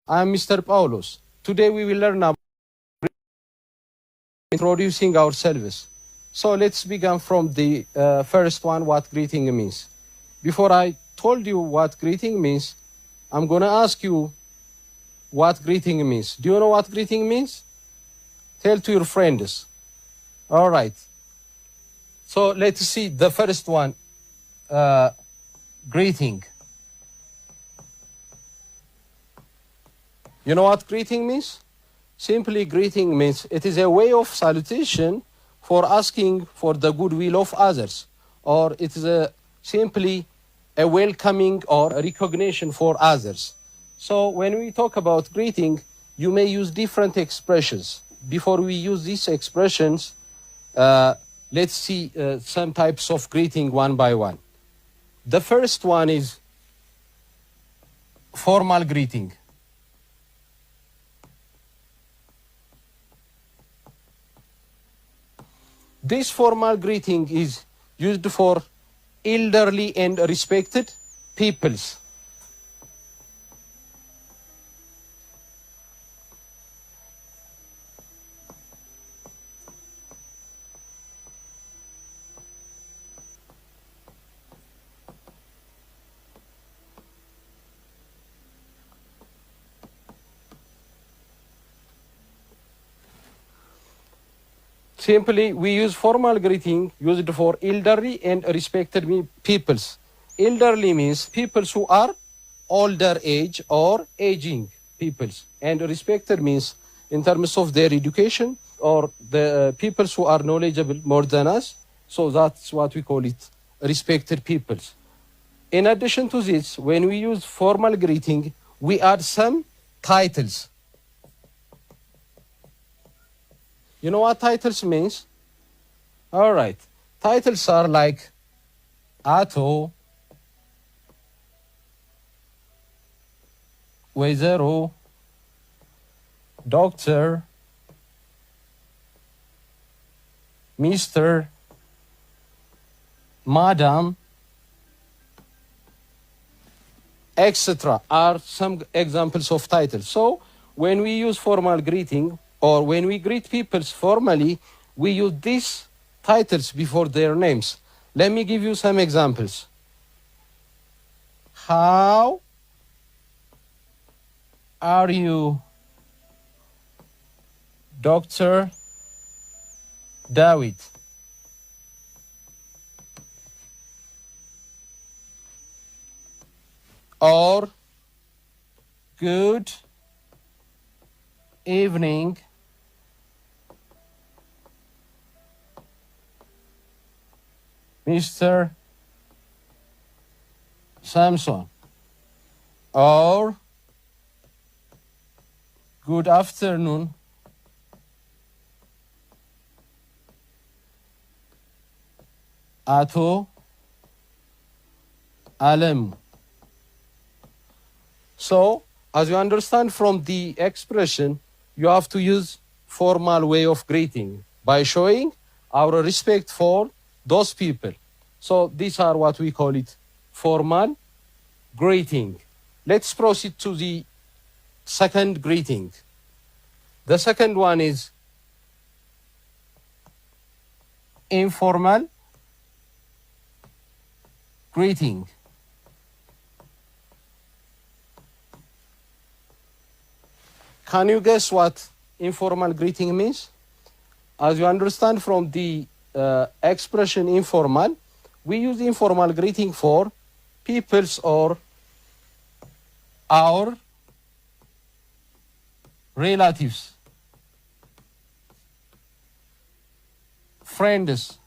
I'm Mr. Paulos. Today we will learn about introducing ourselves. So let's begin from the first one, what greeting means. Before I told you what greeting means, I'm going to ask you what greeting means. Do you know what greeting means? Tell to your friends. All right. So let's see the first one, greeting. You know what greeting means? Simply, greeting means it is a way of salutation for asking for the goodwill of others, or it is simply a welcoming or a recognition for others. So when we talk about greeting, you may use different expressions. Before we use these expressions, let's see some types of greeting one by one. The first one is formal greeting. This formal greeting is used for elderly and respected peoples. Simply, we use formal greeting used for elderly and respected peoples. Elderly means people who are older age or aging peoples. And respected means in terms of their education or the people who are knowledgeable more than us. So that's what we call it, respected peoples. In addition to this, when we use formal greeting, we add some titles. You know what titles means? All right. Titles are like Ato, Wezero, Doctor, Mr., Madam, etc. are some examples of titles. So when we use formal greeting, or when we greet people formally, we use these titles before their names. Let me give you some examples. How are you, Dr. David? Or good evening, Mr. Samson, or good afternoon, Ato Alem. So, as you understand from the expression, you have to use formal way of greeting by showing our respect for those people. So these are what we call it formal greeting. Let's proceed to the second greeting. The second one is informal greeting. Can you guess what informal greeting means? As you understand from the expression informal, we use informal greeting for peoples or our relatives, friends,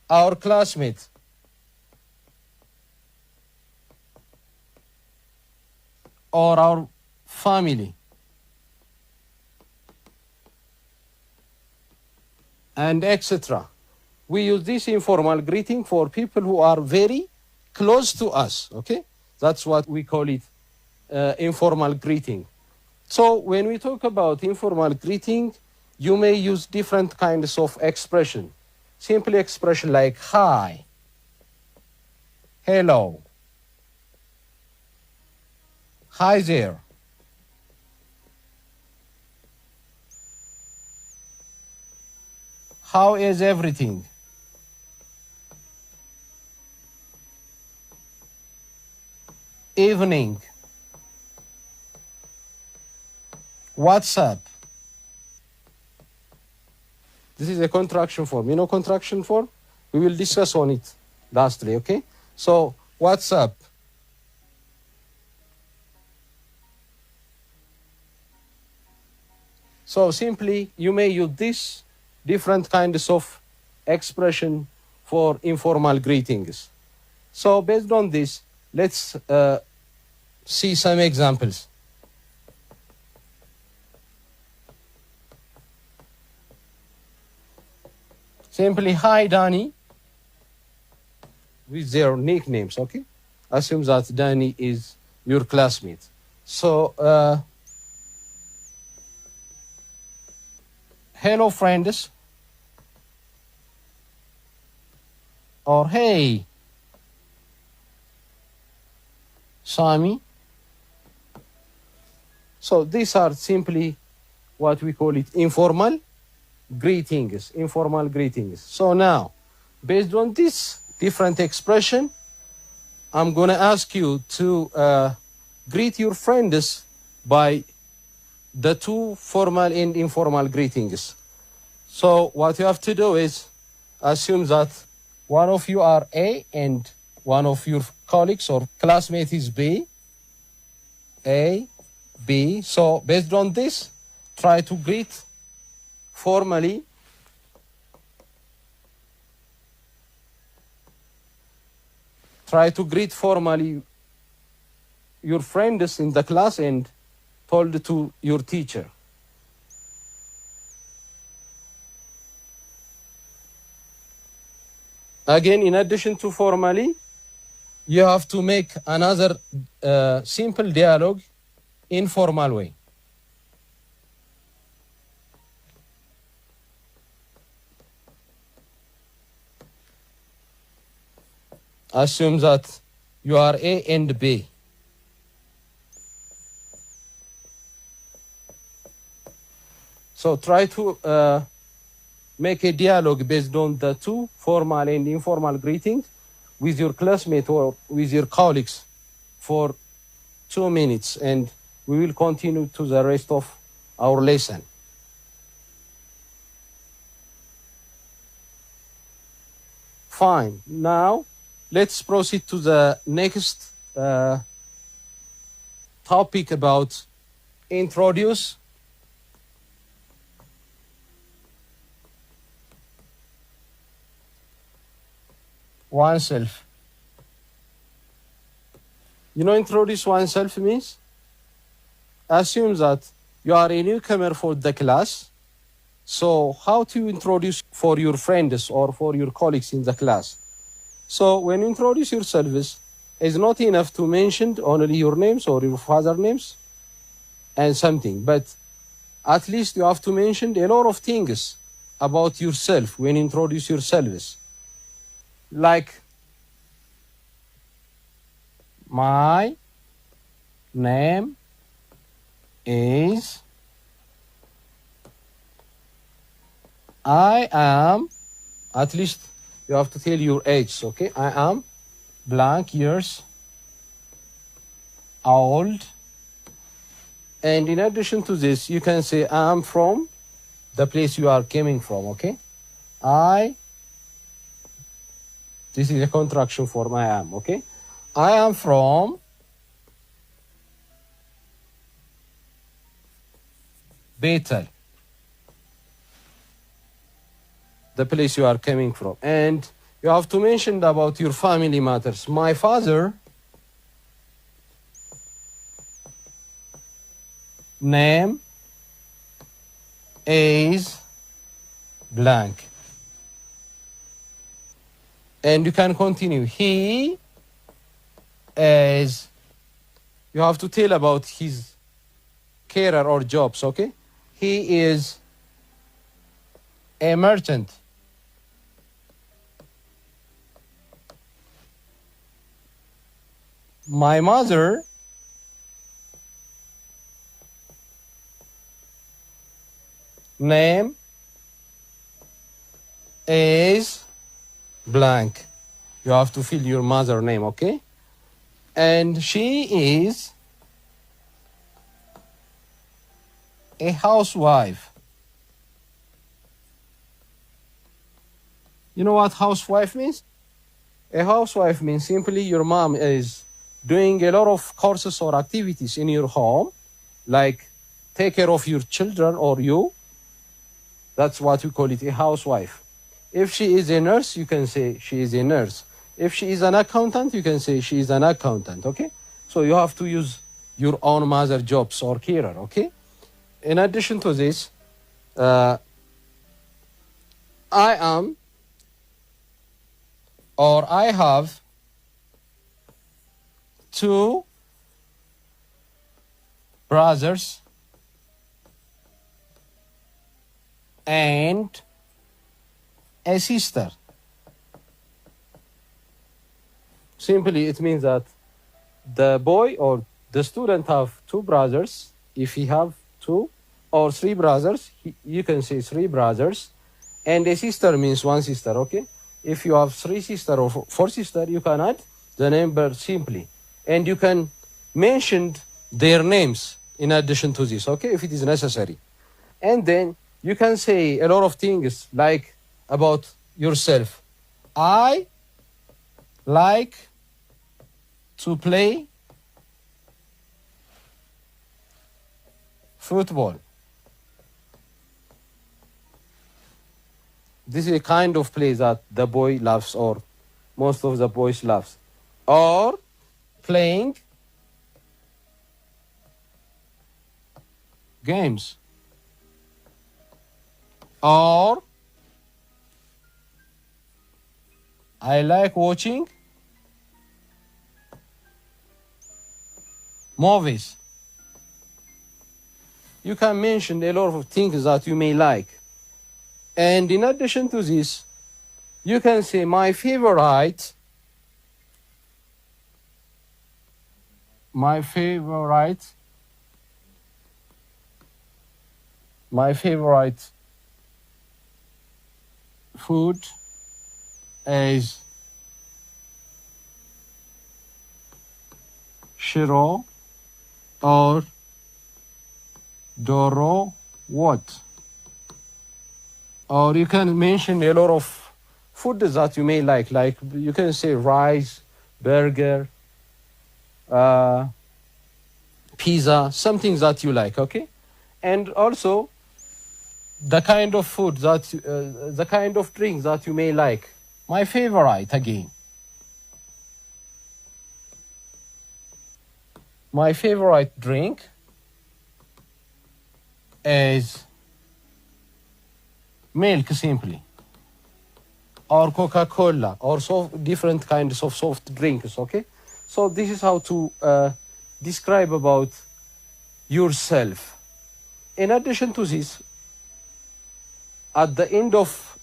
our classmates, or our family. And etc. We use this informal greeting for people who are very close to us, okay? That's what we call it, informal greeting. So when we talk about informal greeting, you may use different kinds of expression. Simple expression like hi, hello, Hi there. How is everything? Evening. What's up? This is a contraction form. You know contraction form? We will discuss on it lastly, okay? So, what's up? So simply, you may use this different kinds of expression for informal greetings. So based on this, let's see some examples. Simply, hi, Danny, with their nicknames, okay? Assume that Danny is your classmate. So, hello, friends. Or, hey, Sami. So these are simply what we call it informal greetings, informal greetings. So now, based on this different expression, I'm going to ask you to greet your friends by the two formal and informal greetings. So what you have to do is assume that one of you are A and one of your colleagues or classmates is B. A, B. So based on this, try to greet formally. Try to greet formally your friends in the class and told to your teacher. Again, in addition to formally, you have to make another simple dialogue informal way. Assume that you are A and B. So try to make a dialogue based on the two formal and informal greetings with your classmate or with your colleagues for 2 minutes, and we will continue to the rest of our lesson. Fine. Now, let's proceed to the next topic about introduce. Oneself. You know, introduce oneself means? Assume that you are a newcomer for the class. So how to introduce for your friends or for your colleagues in the class? So when you introduce yourselves, it's not enough to mention only your names or your father's names and something, but at least you have to mention a lot of things about yourself when you introduce yourselves. Like, my name is, I am, at least you have to tell your age, okay? I am blank years old. And in addition to this, you can say I am from the place you are coming from, okay? This is a contraction form, I am, okay? I am from Bethel, the place you are coming from. And you have to mention about your family matters. My father name is blank. And you can continue. He is, you have to tell about his career or jobs, okay? He is a merchant. My mother name is blank. You have to fill your mother name, okay? And she is a housewife. You know what housewife means? A housewife means simply your mom is doing a lot of courses or activities in your home, like take care of your children or you. That's what we call it, a housewife. If she is a nurse, you can say she is a nurse. If she is an accountant, you can say she is an accountant, okay? So you have to use your own mother jobs or carer, okay? In addition to this, I am or I have 2 brothers and a sister. Simply, it means that the boy or the student have 2 brothers. If he have 2 or 3 brothers, you can say 3 brothers. And a sister means 1 sister, okay? If you have 3 sisters or 4 sisters, you can add the number simply. And you can mention their names in addition to this, okay, if it is necessary. And then you can say a lot of things like about yourself. I like to play football. This is a kind of play that the boy loves or most of the boys loves. Or playing games. Or I like watching movies. You can mention a lot of things that you may like. And in addition to this, you can say my favorite food is shiro or doro what? Or you can mention a lot of food that you may like you can say rice, burger, pizza, something that you like, okay? And also the kind of food that, the kind of drink that you may like. My favorite again. My favorite drink is milk simply, or Coca-Cola, or different kinds of soft drinks, okay? So this is how to describe about yourself. In addition to this, at the end of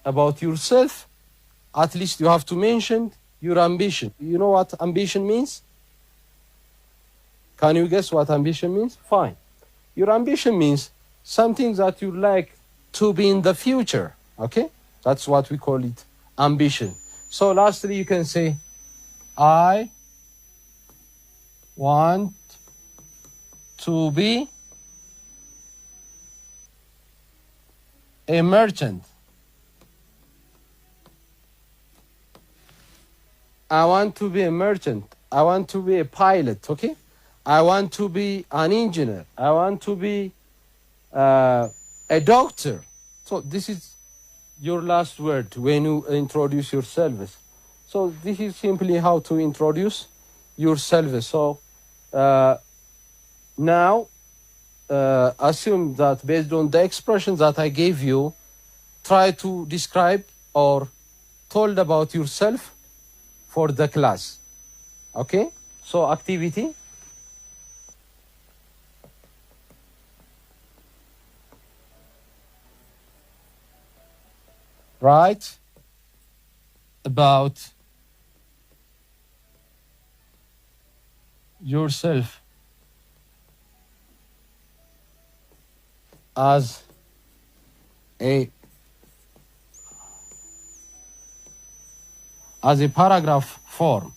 about yourself, at least you have to mention your ambition. You know what ambition means? Can you guess what ambition means? Fine. Your ambition means something that you like to be in the future, okay? That's what we call it, ambition. So lastly, you can say, I want to be a merchant. I want to be a merchant. I want to be a pilot, okay? I want to be an engineer. I want to be a doctor. So this is your last word when you introduce yourself. So this is simply how to introduce yourself. So now assume that based on the expressions that I gave you, try to describe or told about yourself for the class. Okay? So activity. Write about yourself as a as a paragraph form,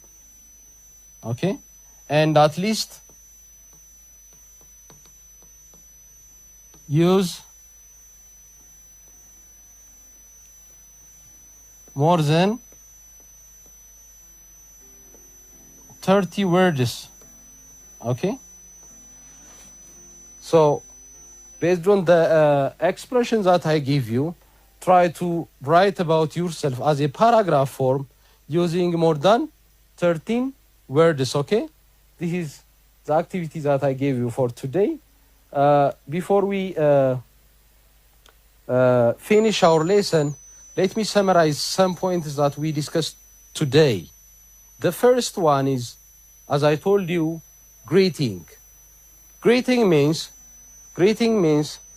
okay, and at least use more than 30 words, okay. So based on the expressions that I give you, try to write about yourself as a paragraph form using more than 13 words, okay. This is the activity that I gave you for today. Before we finish our lesson, let me summarize some points that we discussed today. The first one is, as I told you, greeting. Greeting means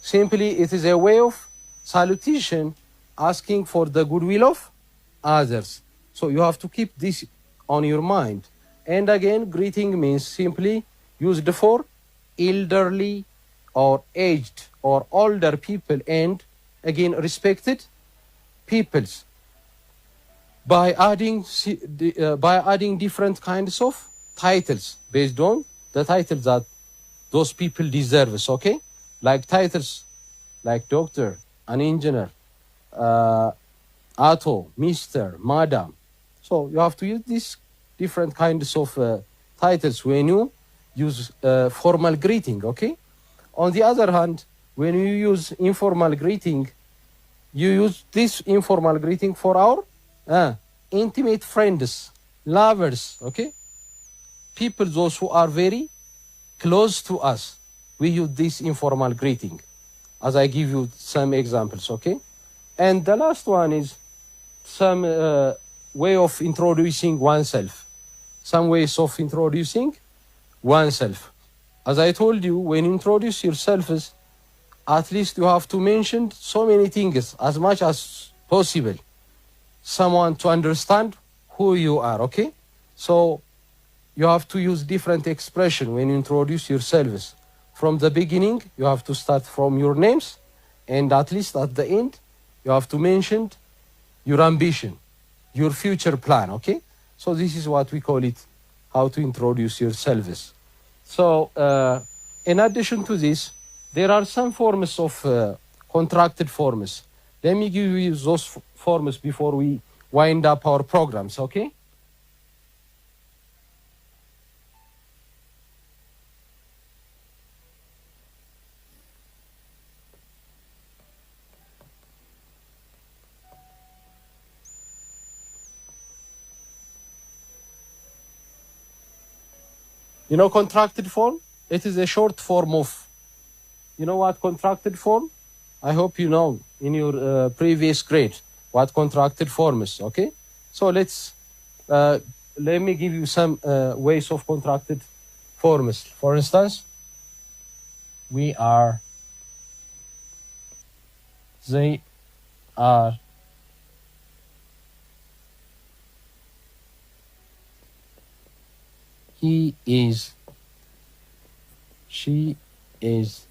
simply it is a way of salutation, asking for the goodwill of others. So you have to keep this on your mind. And again, greeting means simply used for elderly or aged or older people, and again respected peoples, by adding different kinds of titles based on the titles that those people deserve, okay, like titles like doctor, an engineer, Ato, Mr., Madam. So you have to use these different kinds of titles when you use formal greeting, okay. On the other hand, when you use informal greeting, you use this informal greeting for our intimate friends, lovers, okay, people, those who are very close to us. We use this informal greeting, as I give you some examples, okay. And the last one is some way of introducing oneself. Some ways of introducing oneself. As I told you, when you introduce yourselves, at least you have to mention so many things as much as possible. Someone to understand who you are, okay? So you have to use different expression when you introduce yourselves. From the beginning, you have to start from your names, and at least at the end, you have to mention your ambition, your future plan, okay? So this is what we call it, how to introduce yourselves. So in addition to this, there are some forms of contracted forms. Let me give you those forms before we wind up our programs, okay? You know contracted form? It is a short form of, you know what contracted form? I hope you know in your previous grade what contracted form is, okay? So let me give you some ways of contracted forms. For instance, we are, they are, he is, she is,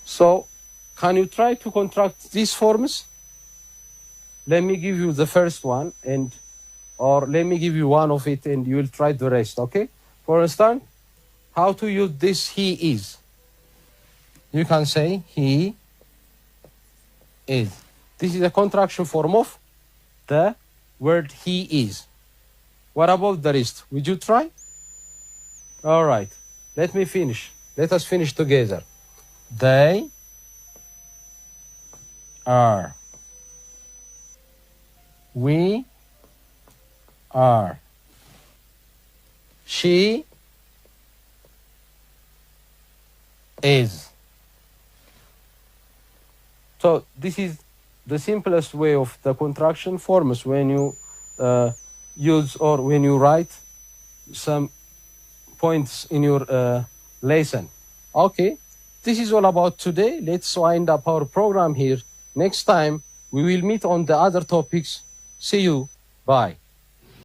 so can you try to contract these forms? Let me give you the first one, or let me give you one of it and you will try the rest, okay? For instance, how to use this he is. You can say he is. This is a contraction form of the word he is. What about the rest? Would you try? All right. Let me finish. Let us finish together. They are. We are. She is. So this is the simplest way of the contraction forms when you use or when you write some points in your lesson. Okay, this is all about today. Let's wind up our program here. Next time we will meet on the other topics. See you. Bye.